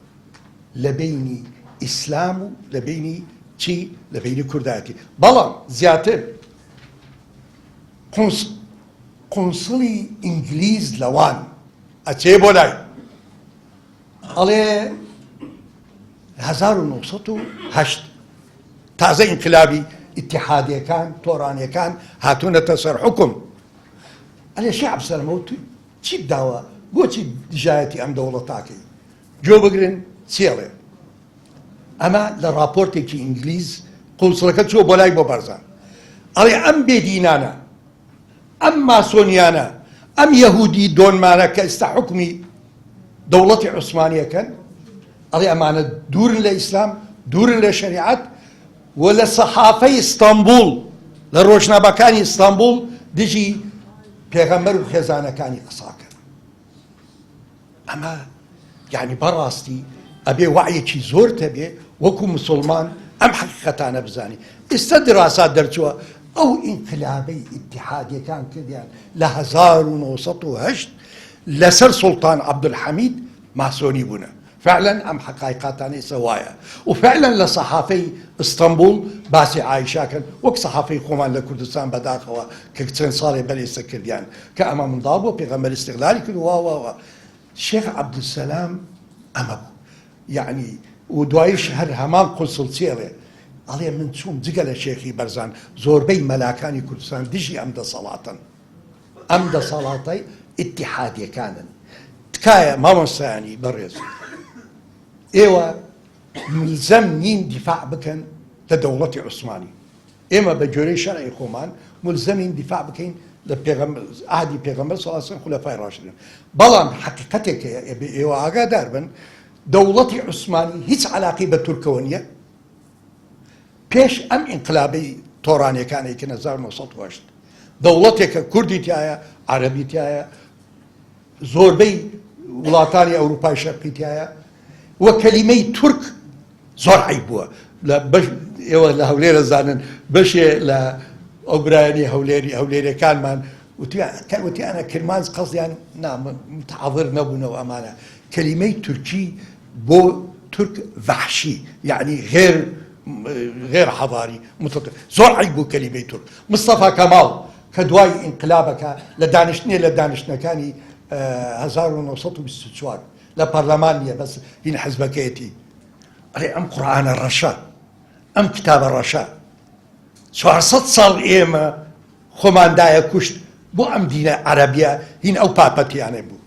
S1: لە بینی ئیسلام و لە بینی چی لە بینی کوردایەتی بەڵام زیاتر قونسڵی ئینگلیز لەوان ئەچێ بۆ لای ئەڵێ 1970 تازە ئینقلابی ئیتیحادیەکان تۆڕانیەکان هاتوونەتە سەر حوکم ئەلێ شێخ عەبدولسەلام تو چی داوە بۆچی دژایەتی ئەم دەوڵەتاکەی جۆ بگرن چێڵێ ئەمە لە راپۆرتێکی ئینگلیز قونسڵەکە چۆ بۆ لای بۆ بارزان ئەڵێ ئەم بێدینانە ئەم ماسۆنیانە ئەم یەهودی دۆنمانە کە ئێستا حوکمی دەوڵەتی عوسمانیەکەن ئەڵێ ئەمانە دوورن لە ئیسلام دوورن لە شەریعەت و لە سەحافەی ئیستانبول لە ڕۆژنامەکانی ئیستانبول دژی پێغەمبەر و خێزانەکانی قساکرد. ئەمە یعنی بەڕاستی ئەبێ وعیەکی زۆر هەبێ وەکو مسلمان ئەم حەقیقەتانە بزانی. ئێستا دراسات دەرچووە ئەو ئینقلابەی ئیتحادیەکان کردیان لە 1970 لەسەر سوڵتان عەبدولحەمید ماسۆنی بوونە. فعلا ئەم حقایقاتانەی سەوایە و فعلا لە سەحافەی ئیستانبول باسی عایشاکەن وەک سەحافەی خۆمان لە کوردستان بەداخەوە کە چەند ساڵێ بەلێسە کردیان کە ئەمە منداڵ بووە پێغەمبەر ئیستیغلالی کرد واوەوە. شێخ عەبدولسەلام ئەمە بوو یعنی و دواییش هەر هەمان قونسڵچێڵێ ئەڵێ من چووم جگە لە شێخی بەرزان زۆربەی مەلاکانی کوردستان دژی ئەم دەسەڵاتن. ئەم دەسەڵاتەی ئیتحادیەکانن. تکایە مامۆستایانی بەڕێز ئێوە ملزەم نین دیفاع بکەن لە دەوڵەتی عوسمانی. ئێمە بە جۆرەی شەرعی خۆمان ملزەمین دیفاع بکەین لە ئاهدی پێغەمبەر صلی الله علیه و خولەفای ڕاشدین. بەڵام حەقیقەتێکە ئێوە ئاگادار بن دەوڵەتی عوسمانی هیچ عەلاقەی بە تورکەوە نییە. پێش ئەم ئینقلابەی تۆڕانیەکانی کە 1970 دەوڵەتێکە کوردی تایە عەرەبی تایە زۆربەی وڵاتانی ئەوروپای شەرقی تایە وە کەلیمەی تورک زۆر عیب بووە. ئێوە لە هەولێرە زانن بەشێ لە ئەو برایەنی هەولێریەکانمان وتیانە کرمانز قەزیان متحاضر نەبوونەوە ئەمانە. کەلیمەی تورکی بۆ تورک ڤەحشی یعنی غێر حەضاری زۆر عیب بوو کەلیمەی تورک. مستەفا کەماڵ کە دوای ئینقلابەکە لە دانیشتنەکانی 1924 لە پەرلەمان نییە بەس هین حزبەکەیەتی ئەڵێ ئەم قورئانە ڕەشە ئەم کتابە ڕەشە 400 ساڵ ئێمە خۆماندایە کوشت بۆ ئەم دینە عەرەبیە هین ئەو پاپەتیانێ بوو.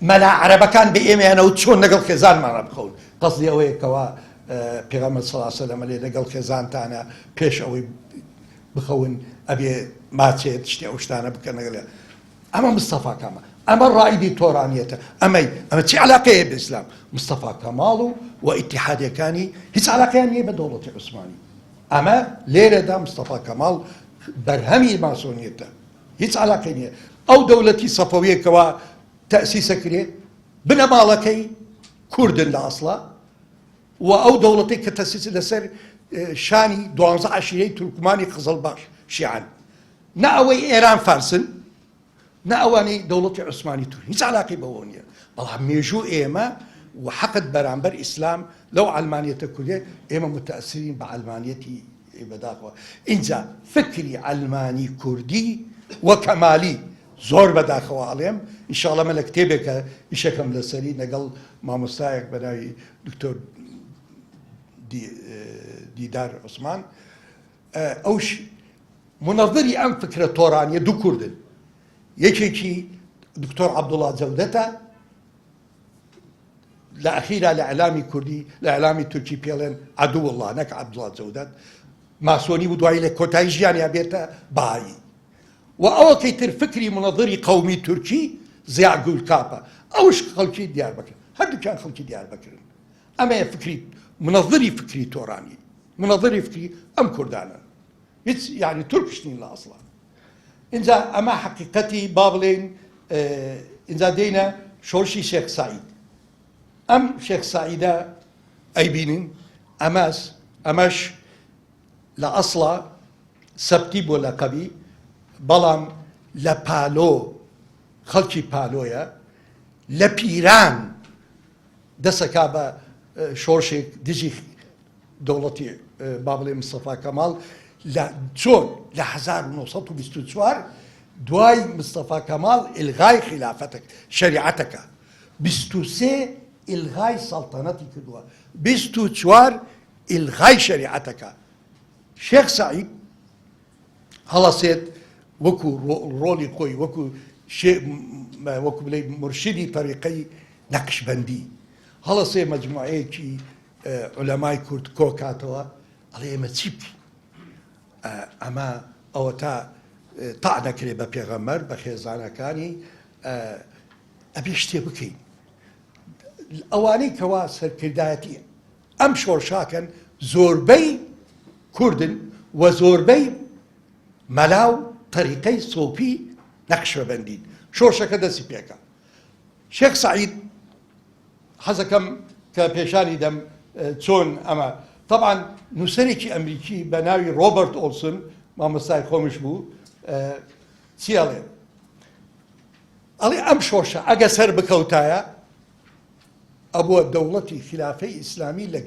S1: مەلا عەرەبەکان بە ئێمەیانەوە چۆن لەگەڵ خێزانمانە بخەون. قەسدی ئەوەیە کەوا پێغەمبەر صلی الله علیه و سلم لێ لەگەڵ خێزانتانە پێش ئەوەی بخەون ئەبێ ماچێت شتی ئەو شتانە بکەن لەگەڵ. ئەمە مستەفا کەماڵ ئەمە ڕائیدی تۆڕانیەتە. ئەمە چی عەلاقەیە بە ئیسلام؟ مستەفا کەماڵ و ئیتحادیەکانی هیچ عەلاقەیان نییە بە دەوڵەتی عوسمانی. ئەمە لێرەدا مستەفا کەماڵ بەرهەمی ماسۆنیەتە هیچ عەلاقەی نییە. ئەو دەوڵەتی سەفەویەکەوە تەسیسە کرێ بنەماڵەکەی کوردن لە ئەسڵا و ئەو دەوڵەتی کە تەسیس لەسەر شانی 12 عەشیرەی تورکمانی قزڵباش شیعان نە ئەوەی ئێران فارسن نە ئەوانەی دەوڵەتی عوسمانی تور هیچ عەلاقەی بەوە نییە. بەڵام مێژوو ئێمە و حەقت بەرامبەر ئیسلام لەو عەلمانیەتە کوردێ ئێمە متەئەسرین بە عەلمانیەتی بەداخەوە. اینجا فکری عەلمانی کوردی و کەمالی زۆر بەداخەوە ئەڵێم ئینشاڵڵا من لە کتێبێکە ئیشەکەم لەسەری لەگەڵ مامۆستایەک بەناوی دکتۆر دیدار عوسمان ئەوش منەظری ئەم فکرە تۆڕانیە دوو کوردن. یەکێکی دکتۆر عەبدوڵڵا جەودەتە لە ئەخیرا لە ئەعلامی کوردی لە ئەعلامی تورکی پێڵێن عەدووڵڵا نەک عەبدوڵڵا جەودەت ماسۆنی و دوایی لە کۆتایی ژیانیا بێتە بەهایی. و ئەوەکەی تر فکری منەظری قەومی تورکی زیا گولکاپە ئەوش خەڵکی دیاربەکر هەردووکیان خەڵکی دیاربەکرن. ئەمەیە فکری منەظری فکری تۆڕانی منەظری فکری ئەم کوردانە هیچ یعنی تورکش نین لە ئەسڵا. اینجا ئەمە حەقیقەتی با بڵێن اینجا دێنە شۆرشی شێخ سەعید. ئەم شێخ سەعیدە ئەیبینن ئەمەش لە ئەسڵا سەبتی بۆ لەقەبی بەڵام لە پالۆ خەڵکی پالۆیە لە پیران دەسەکا بە شۆرشێک دژی دەوڵەتی با بڵێ مستەفا کەماڵ چۆن لە 1924 دوای مستەفا کەماڵ ئیلغای خلافەتەکە شەریعەتەکە 23 ئیلغای سەڵتەنەتی کردووە 24 ئیلغای شەریعەتەکە. شێخ سەعید هەڵەسێت وەکو ڕۆڵی خۆی وەکو بڵێ مرشدی تەریقەی نەقشبەندی هەڵەسێ مەجموعەیەکی عولەمای کورد کۆکاتەوە ئەڵێ ئێمە چی بکەین؟ ئەمە ئەوە تا نەکرێ بە پێغەمبەر بە خێزانەکانی ئەبێ شتێ بکەین. ئەوانەی کەوا سەرکردایەتی ئەم شۆرشاکەن زۆربەی کوردن و زۆربەی مەلاو طریقەی سۆفی نەقشبەندین شۆرشەکە دەستی پێکە. شێخ سەعید حەزەکەم کە پیشانی دەم چۆن ئەمە طبعا نووسەرێکی ئەمریکی بە ناوی ڕۆبەرت ئۆلسن مامۆستای خۆمش بوو چی ئەڵێ؟ ئەڵێ ئەم شۆرشە ئەگە سەر بکەوتایە ئەبووە دەوڵەتی خلافەی ئیسلامی لە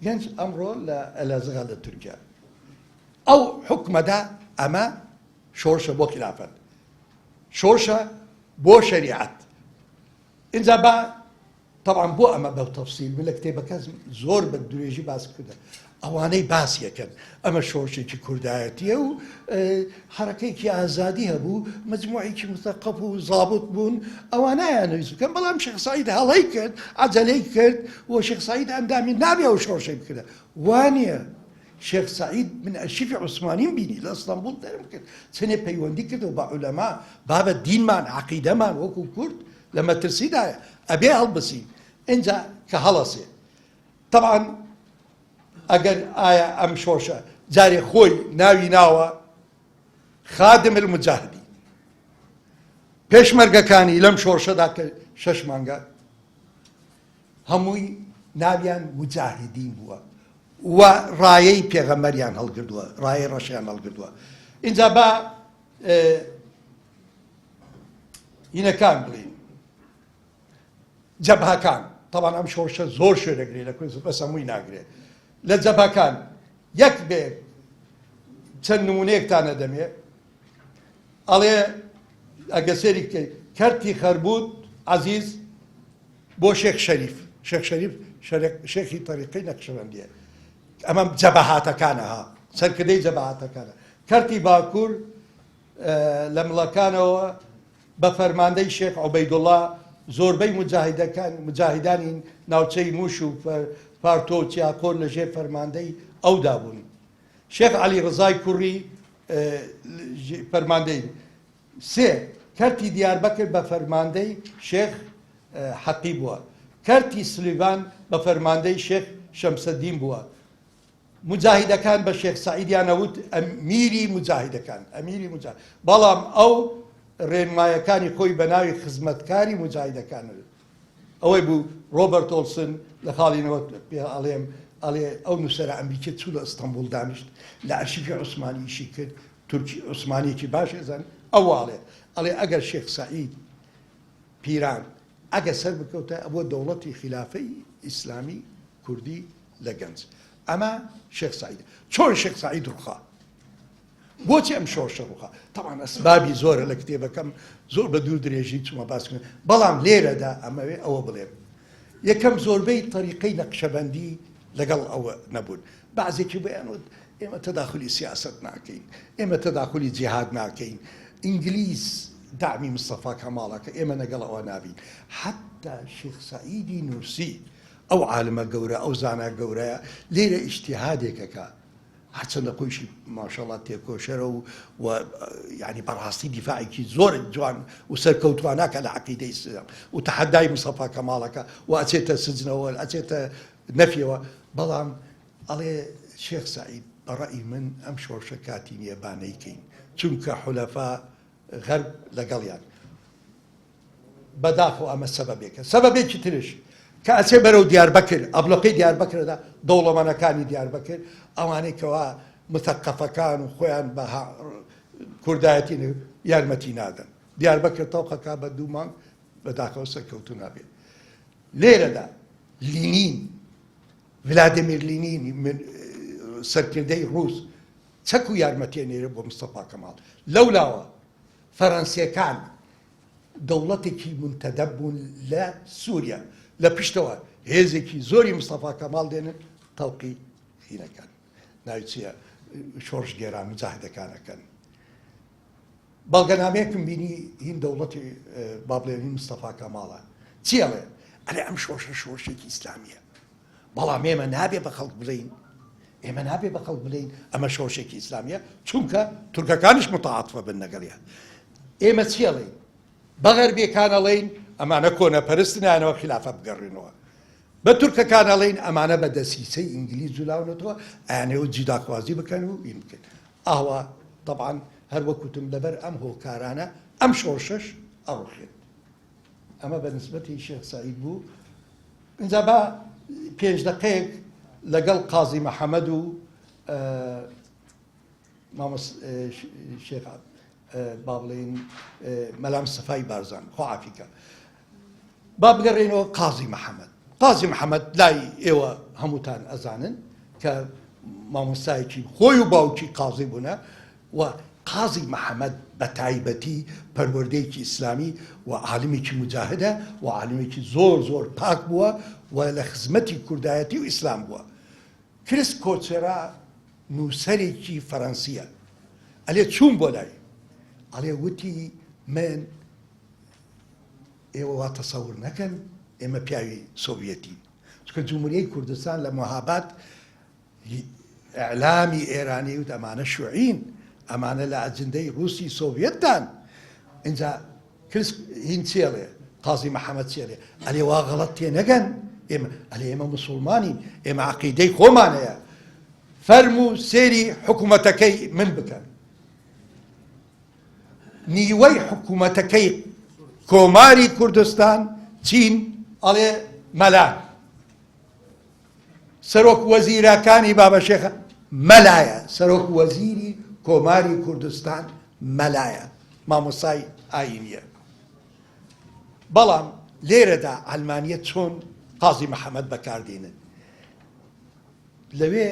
S1: گەنج ئەمڕۆ لە ئەلازغا لە تورکیا ئەو حکمەدا ئەمە شۆرشە بۆ خلافەت شۆرشە بۆ شەریعەت اینجا بە طبعا بۆ ئەمە بەو تەفسیل من لە کتێبەکە زۆر بە درێژی باس کردە ئەوانەی باسیەکەن ئەمە شۆرشێکی کوردایەتیە و حرەکەیەکی ئازادی هەبوو مجموعێکی مستەقف و زابط بوون ئەوانایان نوویست بکەن بەڵام شێخ سەعید هەڵەی کرد عەجەلەی کرد و شێخ سەعید ئەندامی نابێ ئەو شۆرشەی بکردە وانییە شێخ سەعید من ئەرشیفی عوسمانیم بینی لە ئەستەمبوڵ دەرم کرد چنێ پەیوەندی کردەوە بە عولەما بابە دینمان عەقیدەمان وەکو کورد لە مەترسیدایە ئەبێ هەڵبسین اینجا کە هەڵەسێ طبعا ئەگەر ئایا ئەم شۆرشە جارێ خۆی ناوی ناوە خادم المجاهدی پێشمەرگەکانی لەم شۆرشەدا کە 6 مانگە هەمووی ناویان مجاهدین بووە و ڕایەی پێغەمبەریان هەڵگردووە ڕایەی ڕەشیان هەڵگردووە اینجا بە هینەکان بڵین جەبهەکان طبعا ئەم شۆرشە زۆر شوێنەگرێت لە کوردستان بەس هەمووی ناگرێت لە جەبهەکان یەک بێ چەند نمونەیەکتانە دەمێ ئەڵێ ئەگە سێری کەرتی خەربوود عەزیز بۆ شێخ شەریف شێخ شەریف شێخی تەریقەی نەقشبەندیە ئەمە جەبهاتەکانە ها سەرکردەی جەبهاتەکانە کەرتی باکوور لە مڵەکانەوە بە فەرماندەی شێخ عوبەیدوڵڵا زۆربەی مجاهیدانی ناوچەی موش و پارتۆ و چیاکۆر لەژێر فەرماندەی ئەودا بوون شێخ عەلی ڕزای کوڕی فەرماندەی سێ کەرتی دیاربەکر بە فەرماندەی شێخ حەقی بووە کەرتی سلیڤان بە فەرماندەی شێخ شەمسەدین بووە مجاهیدەکان بە شێخ سەعیدیانەوت ئەمیری مجاهیدەکان ئەمیری مجاهید بەڵام ئەو ڕێنمایەکانی خۆی بە ناوی خزمەتکاری مجاهیدەکان ئەوەی بوو ڕۆبەرت ئۆلسن لە خاڵینەوە پێ ئەڵێم ئەڵێ ئەو نووسەرە ئەمریکی چوو لە ئەستەمبوڵ دانیشت لە ئەرشیفی عوسمانی ئیشی کرد تورکی عوسمانیەکی باش ێزان ئەوواڵێ ئەڵێ ئەگەر شێخ سەعید پیران ئەگە سەر بکەوتە ئەوە دەوڵەتی خلافەی ئیسلامی کوردی لە گەنج ئەمە شێخ سەعید چۆن شێخ سەعید ڕووخا بۆچی ئەم شۆرشە ڕووخا طبعا ئەسبابی زۆرە لە کتێبەکەم زۆر بە دوور درێژی چوومە باسکردن بەڵام لێرەدا ئەمەوێ ئەوە بڵێم یەکەم زۆربەی طریقەی نەقشەبەندی لەگەڵ ئەوە نەبوون بەعزێکی بەیانوت ئێمە تەداخلی سیاسەت ناکەین ئێمە تەداخلی جیهاد ناکەین ئینگلیز دامی مستەفا کەماڵەکە ئێمە لەگەڵ ئەوە نابین حتا شێخ سەعیدی نورسی ئەو عالمە گەورە ئەو زانە گەورەیە لێرە ئیجتیهادێکەکە هەرچەندە خۆیشی ماشەڵڵا تێکۆشەرە و یعنی بەڕاستی دیفاعێکی زۆر جوان و سەرکەوتواناکە لە عەقیدەی ئیسلام و تەحەدای مستەفا کەماڵەکە و ئەچێتە سجنەوە ئەچێتە نەفیەوە بەڵام ئەڵێ شێخ سەعید بەڕەئی من ئەم شۆرشە کاتی نییە بانەیکەین چونکە حولەفا غەرب لەگەڵیان بەداخەوە ئەمە سەبەبێکە سەبەبێکی ترش کە ئەچێ بەرەو دیاربەکر ئەبلەقەی دیاربەکرەدا دەوڵەمەنەکانی دیاربەکر ئەوانەی کەوا متەقەفەکان و خۆیان بە کوردایەتی یارمەتی نادەن دیاربەکر تەوقەکە بە 2 مانگ بەداخەوە سەرکەوتوو نابێت لێرەدا لینین ڤلادیمیر لینین سەرکردەی ڕووس چەک و یارمەتێنێرە بۆ مستەفا کەماڵ لەولاوە فەڕەنسیەکان دەوڵەتێکی منتەدەب بوون لە سووریا لە پشتەوە هێزێکی زۆری مستەفا کەماڵ دێنن تەوقی هینەکان ناوی چییە شۆرش گێران مجاهدەکانەکەن بەڵگەنامەیەکم بینی هین دەوڵەتی با بڵێن مستەفا کەماڵە چی ئەڵێ ئەلێ ئەم شۆرشە شۆرشێکی ئیسلامیە بەڵام ئێمە نابێ بە خەڵک بڵین ئێمە نابێ بە خەڵک بڵین ئەمە شۆرشێکی ئیسلامیە چونکە تورکەکانیش متعاتفە بن لەگەڵیان ئێمە چی ئەڵێین بە غەربیەکان ئەڵێین ئەمانە کۆنەپەرستن یانەوە خلافە بگەڕێنەوە بە تورکەکان ئەڵێن ئەمانە بە دەسیسەی ئینگلیز جولاونەتەوە ئەیانەوە جیداخوازی بکەن و بین بکەن ئاوا طبعا هەر وەکوتم لەبەر ئەم هۆکارانە ئەم شۆڕشەش ئەڕوخێت ئەمە بە نسبەتی شێخ سەعید بوو اینجا بە 5 دقەیەک لەگەڵ قازی محەممەد و شێخ با بڵێن مەلام سەفای بارزان خۆعافیکە با بگەڕێنەوە قازی محەممەد قازی محەممەد لای ئێوە هەمووتان ئەزانن کە مامۆستایەکی خۆی و باوکی قازی بوونە و قازی محەممەد بە تایبەتی پەروەردەیەکی ئیسلامی و عالمێکی مجاهدە و عالمێکی زۆر زۆر پاک بووە و لە خزمەتی کوردایەتی و ئیسلام بووە کریس کۆچێرا نووسەرێکی فەڕەنسیە ئەلێ چوون بۆ لای ئەڵێ وتی من ئێوە وا تەسەور نەکەن ئێمە پیاوی سۆڤیەتی چکە جمهوریەی کوردستان لە مۆهاباد ئەعلامی ئێرانی وت ئەمانە شوعین ئەمانە لە ئەجندەی رووسی سۆڤیەتدان اینجا کریس هین چێڵێ قازی محەممەد چێڵێ ئەلێ وا غەڵەت تێ نەگەن ئێمە ئەلێ ئێمە موسڵمانین ئێمە عەقیدەی خۆمانەیە فەرموو سێری حکوومەتەکەی من بکەن نیوەی حکوومەتەکەی کۆماری کوردستان چین ئەڵێ مەلان سەرۆک وەزیرەکانی بابەشێخە مەلایە سەرۆک وەزیری کۆماری کوردستان مەلایە مامۆسای ئاینیە بەڵام لێرەدا ئەلمانیە چۆن قازی محەممەد بەکاردێنن لەوێ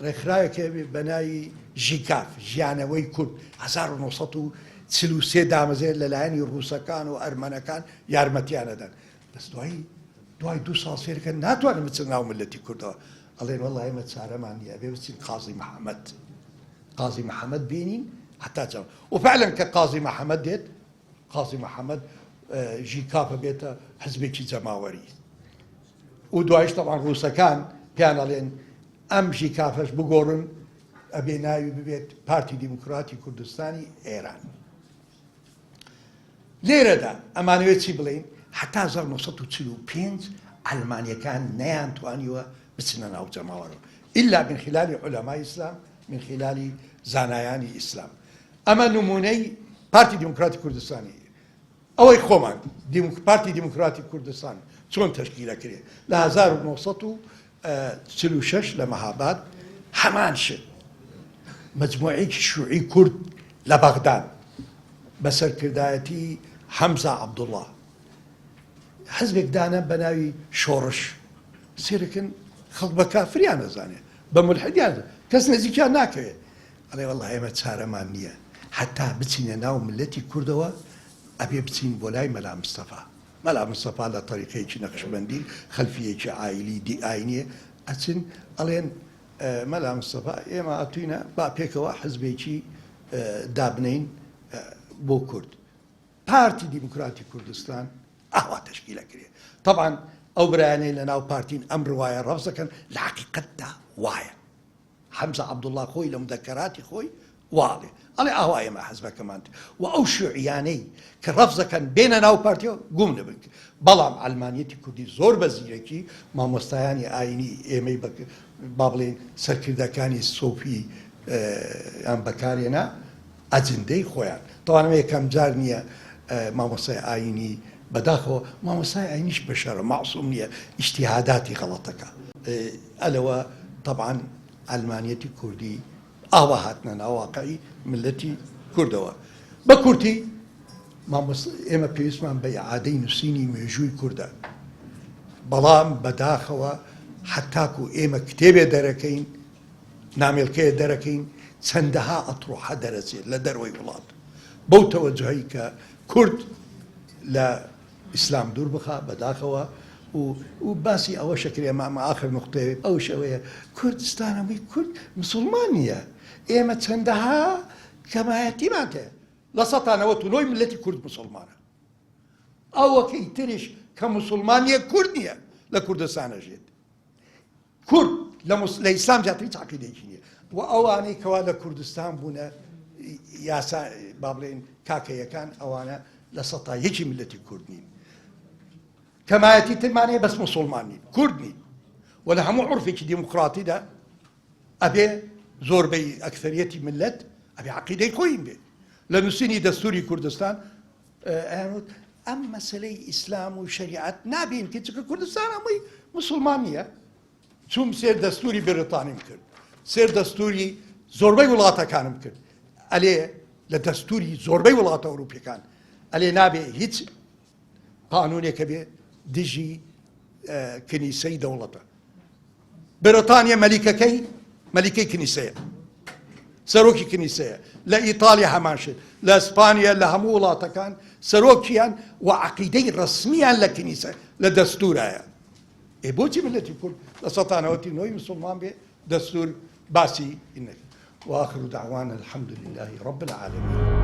S1: ڕێکخراوێکە بە ناوی ژیکاف ژیانەوەی کورد 1943 دامەزێت لەلایەنی ڕووسەکان و ئەرمەنەکان یارمەتیانەدەن بەس دوای 2 ساڵ سێرەکە ناتوانن بچن ناو ملەتی کوردەوە ئەڵێن وەڵڵا ئێمە چارەمان نییە بێ بچین قازی محەممەد بینین حتا جەم وفعلا کە قازی محەممەد دێت قازی محەممەد ژیکافە بێتە حزبێکی جەماوەری و دوایش تەوان ڕووسەکان پیان ئەڵێن ئەم ژیکافەش بگۆڕن ئەبێ ناوی ببێت پارتی دیموکراتی کوردستانی ئێران لێرەدا ئەمانوێت چی بڵێن حتا 1945 ئەلمانیەکان نەیانتوانیوە بچنە ناو جەماوەرەوە ئیلا من خلالی عولەمای ئیسلام من خلالی زانایانی ئیسلام ئەمە نمونەی پارتی دیموکراتی کوردستانی ئەوەی خۆمان پارتی دیموکراتی کوردستان چۆن تەشکیلەکرێ لە 1946 لە مەهاباد هەمان شت مجموعەیەکی شوعی کورد لە بەغداد بەسەرکردایەتی حەمزە عەبدوڵڵا حزبێک دانە بە ناوی شۆڕش سێرەکەن خەڵک بە کافریان نەزانێ بە مولحیدیان کەس نزیکیان ناکەوێت ئەڵێ وەڵڵا ئێمە چارەمان نییە حتا بچینە ناو ملەتی کوردەوە ئەبێ بچین بۆ لای مەلا مستەفا مەلا مستەفا لە تەریقەیەکی نەقشبەندی خەلفیەکی عایلی دی ئاینیە ئەچن ئەڵێن مەلا مستەفا ئێمە ئەتوینە با پێکەوە حزبێکی دابنین بۆ کورد پارتی دیموکراتی کوردستان ئاوا تەشکیلەکرێ طبعا ئەو برایانەی لە ناو پارتین ئەم ڕوایە ڕەفزەکەن لە حەقیقەتدا وایە حەمزە عەبدوڵڵا خۆی لە مدەکەراتی خۆی واڵێ ئەڵێ ئاوا ئێمە حەزبەکەمان و ئەو شیوعیانەی کە ڕەفزەکەن بێنە ناو پارتیەوە گوم نەبن بەڵام ئەلمانیەتی کوردی زۆر بەزیرەکی مامۆستایانی ئاینی ئێمەی با بڵێن سەرکردەکانی سۆفی یان بەکارێنا ئەجندەی خۆیان تەوانم یەکەم جار نییە مامۆستای ئاینی بەداخەوە مامۆستای ئاینیش بەشەرە مەعسووم نییە ئیجتیهاداتی غەڵەتەکە ئەلەوە طبعا ئەلمانیەتی کوردی ئاوا هاتنە ناواقعی ملەتی کوردەوە بە کورتی ئێمە پێویستمان بە ئیعادەی نووسینی مێژووی کووردە بەڵام بەداخەوە حتاکو ئێمە کتێبێ دەرەکەین نامێڵکەیە دەرەکەین چەندەها ئەتڕۆحە دەرەچێت لە دەروەی وڵات بەو تەوەجوهی کە کورد لە ئیسلام دوور بخا بەداخەوە و باسی ئەوە شەکرێ مامە ئاخر نقطەیە ئەو شەوەیە کوردستانەوەی کورد مسلمان نییە ئێمە چەندەها کەمایەتیمان هەیە لە سەتانەوە تولۆی ملەتی کورد مسلمانە ئەوەکەی تریش کە مسلمان نییە کورد نییە لە کوردستانە ژێت کورد لە ئیسلام جات هیچ عەقیدەیەکی نییە و ئەوانەی کەوا لە کوردستان بوونە یاسا با بڵێن کاکەیەکان ئەوانە لە سەتایەکی ملەتی کورد نین كمایەتی ترمانەیە بەس مسلمانی کوردنی ولا هەموو عورفێکی دیموکراتی دا ئەبێ زۆربەی ئەکثەریەتی ملت ئەبێ عەقیدەی خۆی بێ لە نووسینی دەستوری کوردستان ئەیانوت ئەم مەسەلەی ئیسلام و شەریعەت نابین کە چونکە کوردستان هەمووی مسلمان نییە چوم سێر دەستوری بریتانیم کرد سێر دەستوری زۆربەی وڵاتەکانم کرد ئەلێ لە دەستوری زۆربەی وڵاتە ئەوروپیەکان ئەلێ نابێ هیچ قانونێکە بێ دژی کنیسەی دەوڵەتە بریتانیا مەلیکەی کنیسەیە سەرۆکی کنیسەیە لە ئیتالیا هەمان شت لە ئەسپانیا لە هەموو وڵاتەکان سەرۆکیان و عەقیدەی ڕەسمیان لە کنیسە لە دەستورایە بۆچی ملەتی کورد لە سەتانەوەتی نۆی مسلمان بێ دەستور باسی ئینەکە وآخر دعوانا الحمد لله رب العالمين